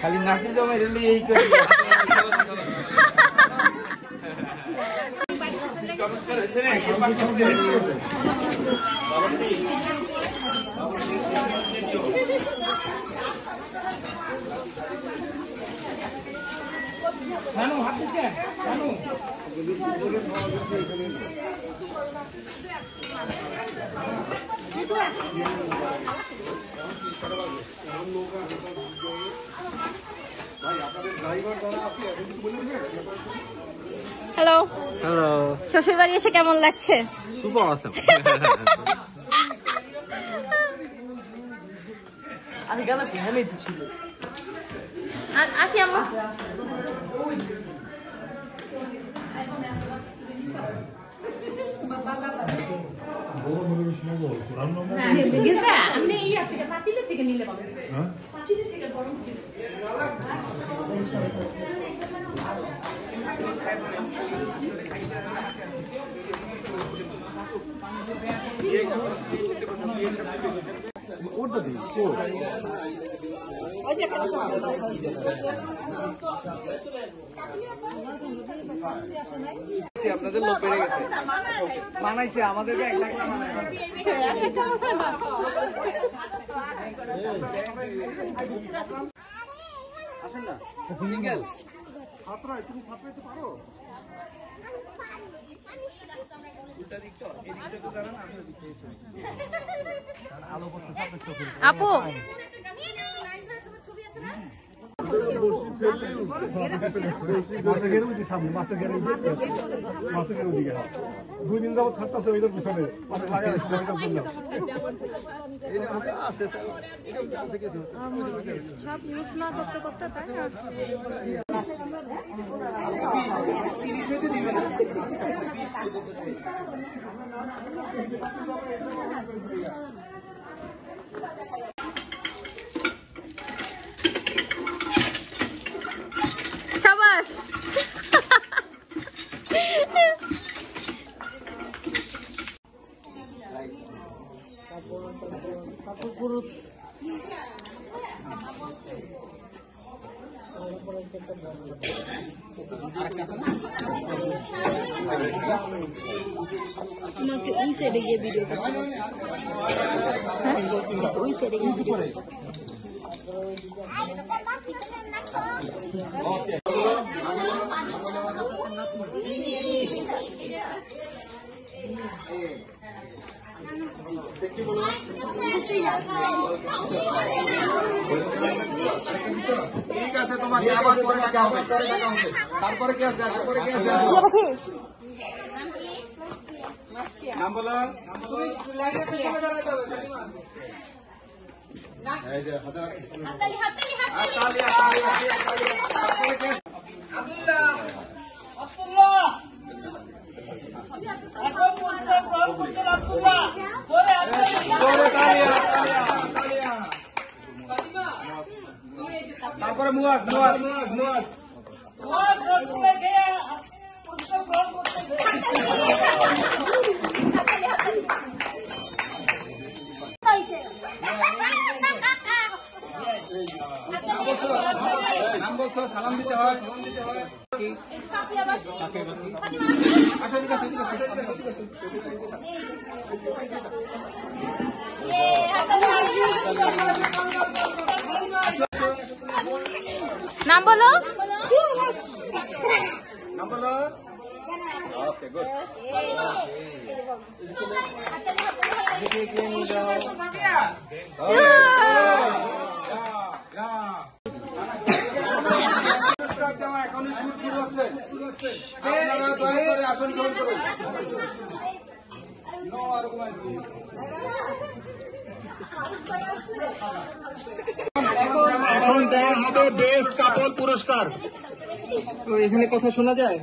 খালি নাকি জমে রেলি এই করে চমৎকার হয়েছে না নানু হাত দিছে নানু হ্যালো হ্যালো শ্বশুর বাড়ি এসে কেমন লাগছে? সুপার অসাম আমি গেলে ভ্যানেই ছিল আসি আম্মু। আপনাদের লোক বেড়ে গেছে মানাইছে আমাদের 1 লাখ না মানায় আসেন না সিঙ্গেল ছাত্র তুমি ছাত্র হতে পারো আপু দুই দিন যাবত খাটতেছে ওইটার পিছনে সব ইউজ না করতে করতে তাই না শাবাশ আমাকে ওই সাইডে গিয়ে ভিডিও করতে ওই সাইডে গিয়ে ভিডিও ঠিক আছে তোমাকে আবার পরে টাকা হবে তারপরে কি আছে নাম বলো তারপরে মুয়াজ নাম বলছো সালাম দিতে হয় নাম বলো নাম বলো ওকে গুড এখনই শুরু হচ্ছে আপনারা দয়া করে আসন গ্রহণ করুন এখন দেওয়া হবে বেস্ট কাপল পুরস্কার তো এখানে কথা শোনা যায়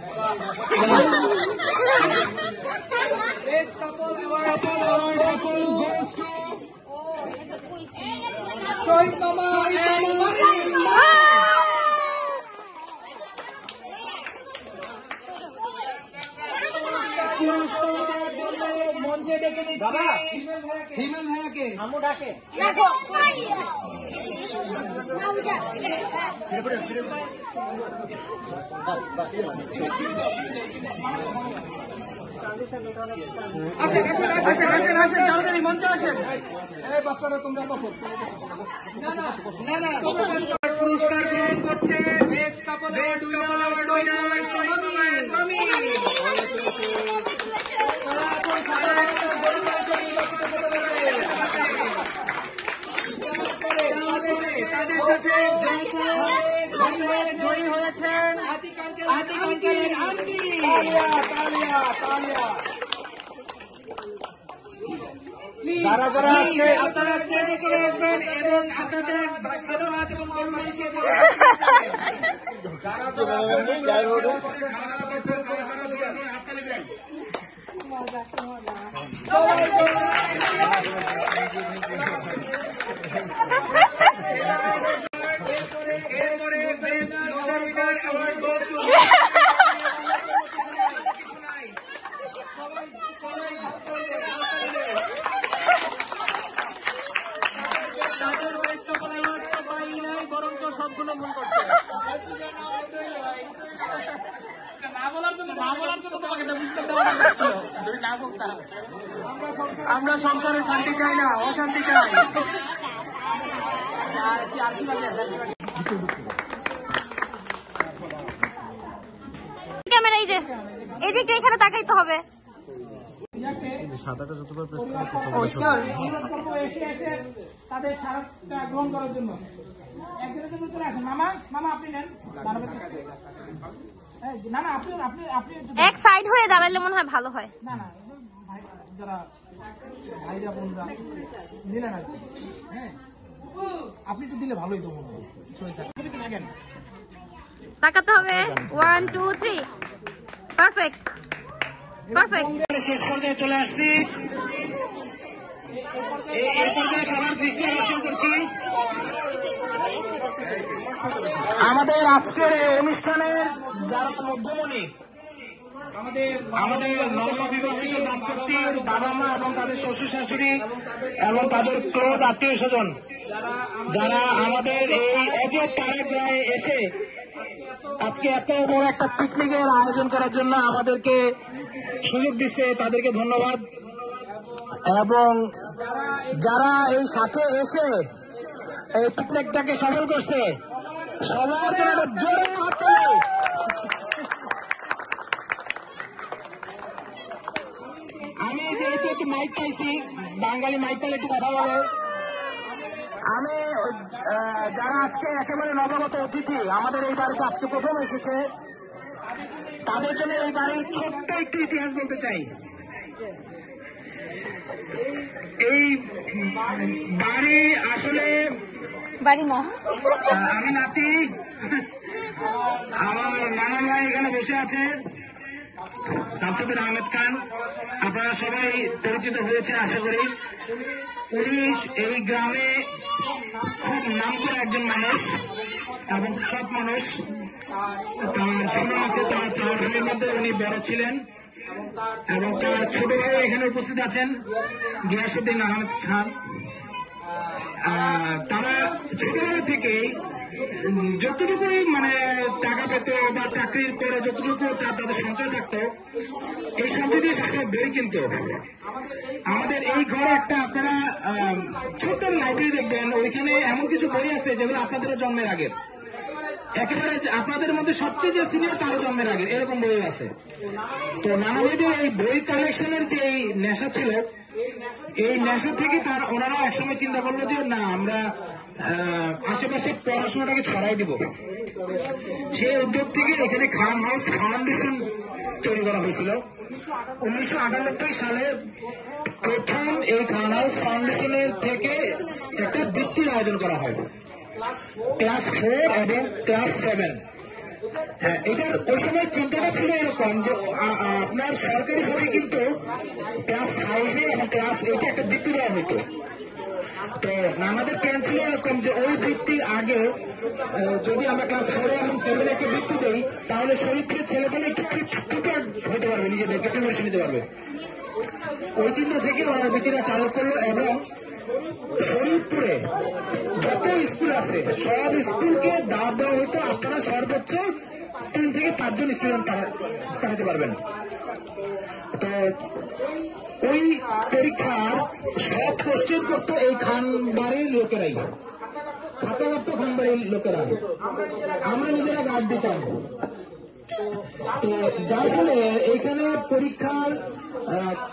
মঞ্চে ডেকে দিচ্ছি হিমেল ভাইয়াকে আমু ডাকে আসেন তাড়াতাড়ি মঞ্চে আসেন। এই বাচ্চারা তোমরা কত না না পুরস্কার গ্রহণ করছে বেস্ট কাপল অ্যাওয়ার্ড উইনার স্বামী। তাদের সাথে জয়ী হয়েছেন আতিক আঙ্কেলের আন্টি। যারা যারা আপনারা স্টেজে চলে আসবেন এবং আপনাদের সাদা ভাত এবং গরু মাংস এরপরে best Nobel winner award goes to তাদের বেস্ট কাপল অ্যাওয়ার্ড তো পাই নাই, বরঞ্চ সবগুলো ভুল করছে। না বলার জন্য তোমাকে এটা বুঝতে দেওয়া হচ্ছিল, যদি না বলতাম। আমরা সংসারে শান্তি চাই না, অশান্তি চাই। ক্যামেরা এই যে একটু এখানে তাকাইতে হবে। ও শিওর। তাদের স্মারকটা গ্রহণ করার জন্য একজনের জন্য চলে আসেন। মামা মামা আপনি নেন। না না আপনি আপনি আপনি এক সাইড হয়ে দাঁড়ালে মনে হয় ভালো হয়। না না যারা ভাইরা বোনরা নিলেন আর কি। হ্যাঁ আপনি তো দিলে ভালোই তো মনে হয়। থাকেন তাকাতে হবে। 1 2 3 পারফেক্ট পারফেক্ট। শেষ পর্যায়ে চলে আসছি। এই পর্যায়ে সবার দৃষ্টি আকর্ষণ করছি আমাদের আজকের এই অনুষ্ঠানের যারা মধ্যমণি, আমাদের নববিবাহিত দম্পতির বাবা মা এবং তাদের শ্বশুর শাশুড়ি এবং তাদের ক্লোজ আত্মীয় স্বজন যারা আমাদের এই অজয় তারাগাঁয়ে এসে আজকে এত বড় একটা পিকনিকের আয়োজন করার জন্য আমাদেরকে সুযোগ দিচ্ছে, তাদেরকে ধন্যবাদ। এবং যারা এই সাথে এসে এই পিকনিকটাকে সফল করছে সবার জন্য জোরে হাত তালি। আমি যেহেতু একটু মাইক পাইছি, বাঙালি মাইক পাইলে একটু কথা বলে। আমি যারা আজকে একেবারে নবাগত অতিথি আমাদের এই বাড়িতে আজকে প্রথম এসেছে তাদের জন্য এই বাড়ির ছোট্ট একটু ইতিহাস বলতে চাই। এই বাড়ি আসলে বাড়ি না, আমি নাতি, আমার নানা ভাই এখানে বসে আছে শামসুদ্দিন আহমেদ খান, আপনারা সবাই পরিচিত হয়েছে আশা করি। উনি এই গ্রামে খুব নাম করা একজন মানুষ এবং সৎ মানুষ। তার সুনাম আছে, তার 4 ভাইয়ের মধ্যে উনি বড় ছিলেন এবং তার ছোট ভাই এখানে উপস্থিত আছেন গিয়াসউদ্দিন আহমেদ খান। তারা ছোটবেলা থেকেই যতটুকু মানে টাকা পেত বা চাকরির পরে যতটুকু তাদের সঞ্চয় থাকতো এই সঞ্চয় দিয়ে সবসময় বই কিনতো। আমাদের এই ঘরে একটা আপনারা ছোট্ট লাইব্রেরি দেখবেন, ওইখানে এমন কিছু বই আছে যেগুলো আপনাদের জন্মের আগের, একেবারে আপনাদের মধ্যে সবচেয়ে যে সিনিয়র তারও জন্মের আগের, এরকম বই আছে। তো নানা ভাইদের এই বই কালেকশনের যে নেশা ছিল, এই নেশা থেকে ওনারা একসময় চিন্তা করলো যে না আমরা আশেপাশে পড়াশোনাটাকে ছড়াই দিব। সেই উদ্যোগ থেকে এখানে খান হাউস ফাউন্ডেশন তৈরি করা হয়েছিল। 1998 সালে প্রথম এই খান হাউস ফাউন্ডেশনের থেকে একটা বৃত্তির আয়োজন করা হয় ক্লাস 4 এবং ক্লাস 7। হ্যাঁ, এটার ওই সময় চিন্তাটা ছিল এরকম যে আপনার সরকারি ভাবে কিন্তু ক্লাস 5 এবং ক্লাস 8 একটা বৃত্তি দেওয়া হতো। তো আমাদের প্ল্যান ছিল এরকম যে ওই বৃত্তির আগে যদি আমরা ক্লাস 4 এবং 7 একটা বৃত্তি দিই তাহলে শরীর থেকে ছেলেপেলে একটু প্রিপেয়ার্ড হতে পারবে, নিজেদেরকে প্রিপারেশন নিতে পারবে। ওই চিন্তা থেকে ওরা বৃত্তিটা চালু করলো এবং শরীয়তপুরে যত স্কুল আছে সব স্কুলকে দাওয়াত দেওয়া হতো, আপনারা সর্বোচ্চ 3 থেকে 5 জন স্টুডেন্ট পাঠাতে পারবেন। তো ওই পরীক্ষার সব কোশ্চেন করতো এই খানবাড়ির লোকেরাই, খাতা করতো খানবাড়ির লোকেরা, আমরা নিজেরা গার্ড দিতাম। তো যার ফলে এখানে পরীক্ষার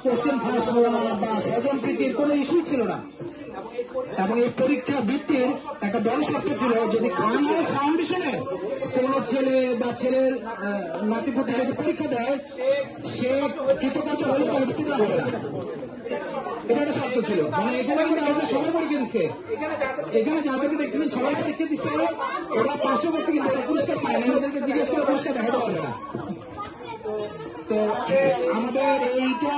কোশ্চেন ফাঁস হওয়া বা স্বজনপ্রীতির কোনো ইস্যু ছিল না। এবং এই পরীক্ষা ভিত্তির একটা বড় শর্ত ছিল, যদি খানবাড়ি ফাউন্ডেশনে কোন ছেলে বা ছেলের নাতিপুতি যদি পরীক্ষা দেয়, সে কৃতকার্য হলে তার ভিত্তিতে হবে না। এটা একটা শর্ত ছিল। মানে এখানে কিন্তু আমাদের সবাই পরীক্ষা দিচ্ছে, এখানে যাদেরকে দেখতেছেন সবাই পরীক্ষা দিচ্ছে, ওরা 500 করতে কিন্তু ওরা পুরস্কার পায় না, ওদেরকে জিজ্ঞেস করে পুরস্কার দেখাতে পারবে না। তো আমাদের এইটা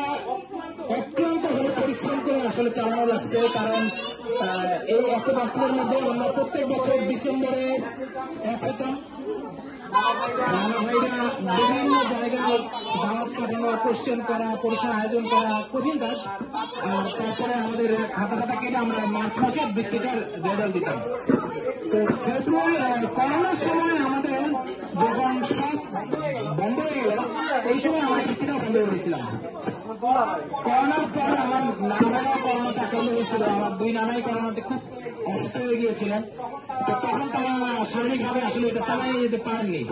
অত্যন্ত ভাবে পরিশ্রম করে আসলে চালানো লাগছে, কারণ এই এত বছরের মধ্যে আমরা প্রত্যেক বছর ডিসেম্বরে এক হতাম। ভাইরা বিভিন্ন জায়গায় দাওয়াত পাঠানো, কোশ্চেন করা, পরীক্ষার আয়োজন করা কঠিন কাজ। আর তারপরে আমাদের খাতা কেটে আমরা মার্চ মাসের বৃত্তিটার রেজাল্ট দিতাম। তো ফেব্রুয়ারি করোনার সময় আমাদের যখন সব বন্ধ হয়ে গেল, এই সময় আমার বৃত্তিটা বন্ধ করেছিলাম। করোনার পর আমার নানারা করোনাতে আক্রান্ত হয়েছিল, আমার 2 নানাই করোনাতে খুব অসুস্থ হয়ে গিয়েছিলেন। তো তখন তারা শারীরিকভাবে আসলে এটা চালিয়ে যেতে পারেননি।